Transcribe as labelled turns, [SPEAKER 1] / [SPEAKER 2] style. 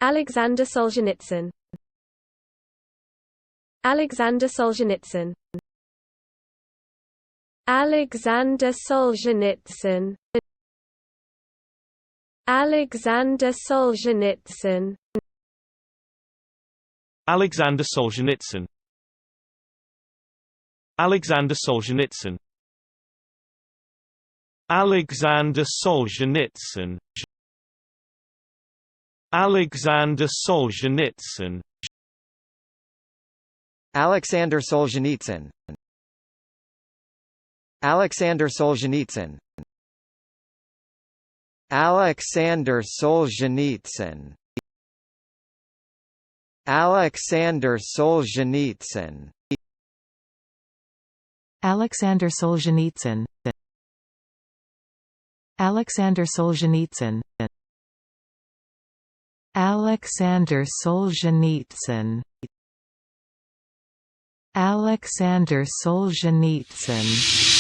[SPEAKER 1] Aleksandr Solzhenitsyn. Aleksandr Solzhenitsyn. Aleksandr Solzhenitsyn. Aleksandr Solzhenitsyn.
[SPEAKER 2] Aleksandr Solzhenitsyn. Aleksandr Solzhenitsyn. Aleksandr Solzhenitsyn. Aleksandr Solzhenitsyn.
[SPEAKER 3] Aleksandr Solzhenitsyn. Aleksandr Solzhenitsyn. Aleksandr Solzhenitsyn. Aleksandr Solzhenitsyn.
[SPEAKER 4] Aleksandr Solzhenitsyn. Aleksandr Solzhenitsyn. Aleksandr Solzhenitsyn. Aleksandr Solzhenitsyn.